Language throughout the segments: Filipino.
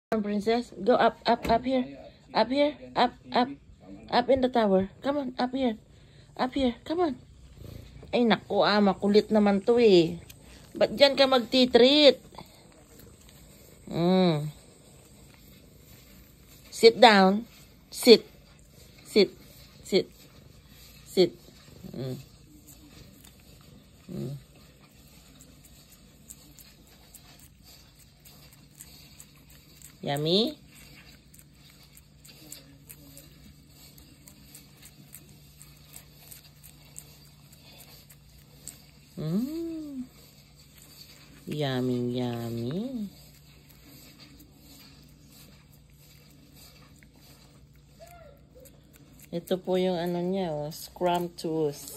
Princess, go up here, up here, up in the tower. Come on, up here, come on. Ay naku, makulit naman to eh. Ba't dyan ka magtitreat? Sit down, sit. Yummy? Yummy. Ito po yung ano niya, oh, scrumptious.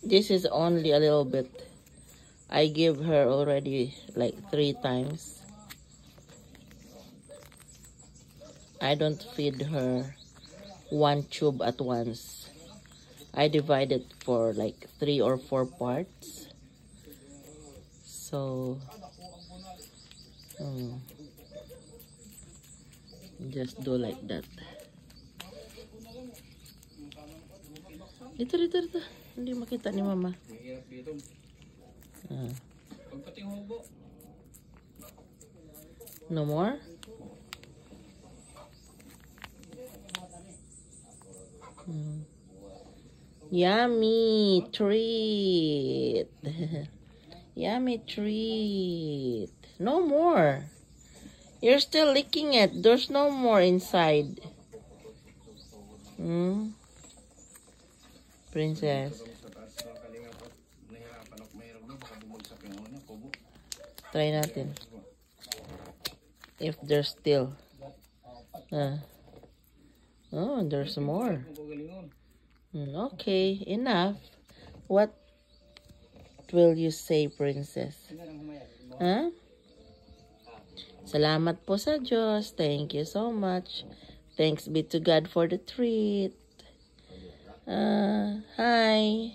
This is only a little bit. I give her already like 3 times. I don't feed her 1 tube at once. I divide it for like 3 or 4 parts. So just do like that. Dito. Hindi makita ni mama. No more? Yummy treat. Yummy treat. No more. You're still licking it. There's no more inside. Princess. Try natin. If there's still. Oh, there's more. Okay, enough. What will you say, Princess? Salamat po sa Diyos. Thank you so much. Thanks be to God for the treat. Hi.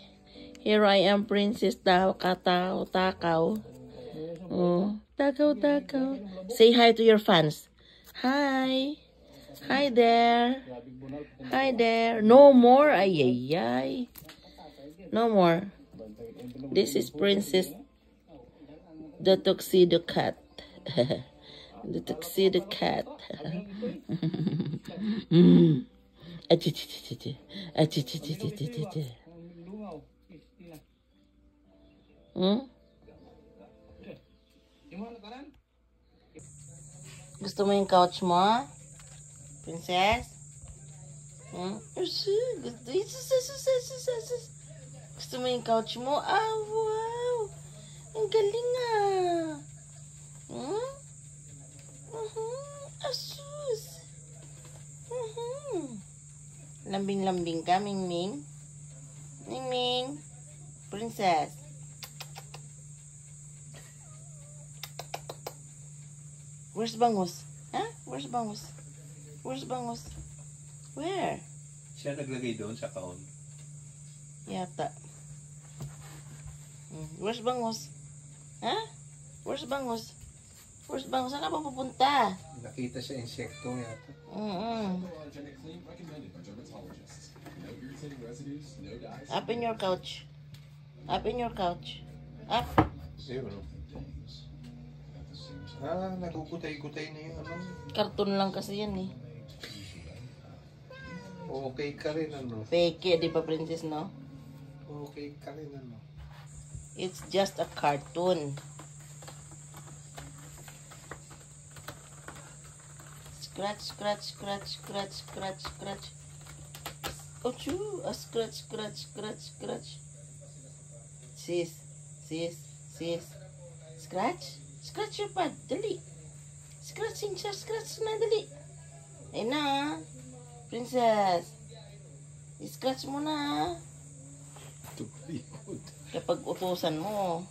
Here I am, Princess Takaw. Takaw. Say hi to your fans. Hi. Hi there. No more. Ay. No more. This is Princess the Tuxedo Cat. The Tuxedo Cat. Gusto mo yung couch mo? Princess? Gusto mo yung couch mo? Wow! Ang galing Asus! Lambing-lambing ka, Ming-Ming? Ming-Ming? Princess? Where's Bangus? Where's Bangus? Where? Siya naglagay doon sa kahon. Yata. Where's Bangus? Where's Bangus? Saan ka pa pupunta? Nakita siya insekto yata. Up in your couch. Up. Nagkukutay-kutay na yung Karton lang kasi yan eh. Okay ka rin Fake, di ba, Princess, no? Okay ka rin It's just a cartoon. Scratch. Oh, choo! A scratch. Sis. Scratch your pad, dali. Scratch na, dali. Ayun na, Princess. I-scratch mo na. Kapag utusan mo.